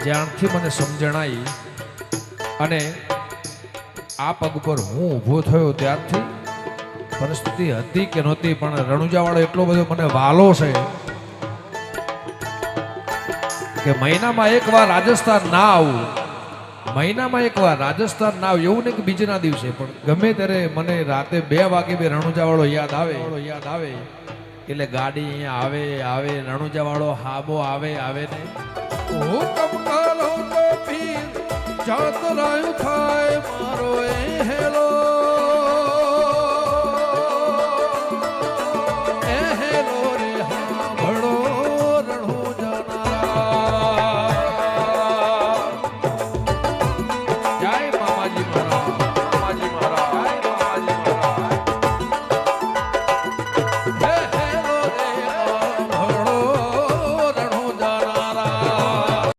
જ્યારથી મને સમજણાઈ અને આ પગ પર હું ઊભો થયો ત્યારથી પરિસ્થિતિ હતી કે નહોતી, પણ રણુજાવાળો એટલો બધો મને વાલો છે કે મહિનામાં એકવાર રાજસ્થાન ના આવું, મહિનામાં એકવાર રાજસ્થાન ના આવું, એવું નહીં કે બીજના દિવસે, પણ ગમે ત્યારે મને રાતે 2 વાગે બે રણુજાવાળો યાદ આવે એટલે ગાડી અહીંયા આવે રણુજાવાળો હાબો આવે ને ઓ કમકાલો તો પીર જાત રાયું થાય મારો એ હેલો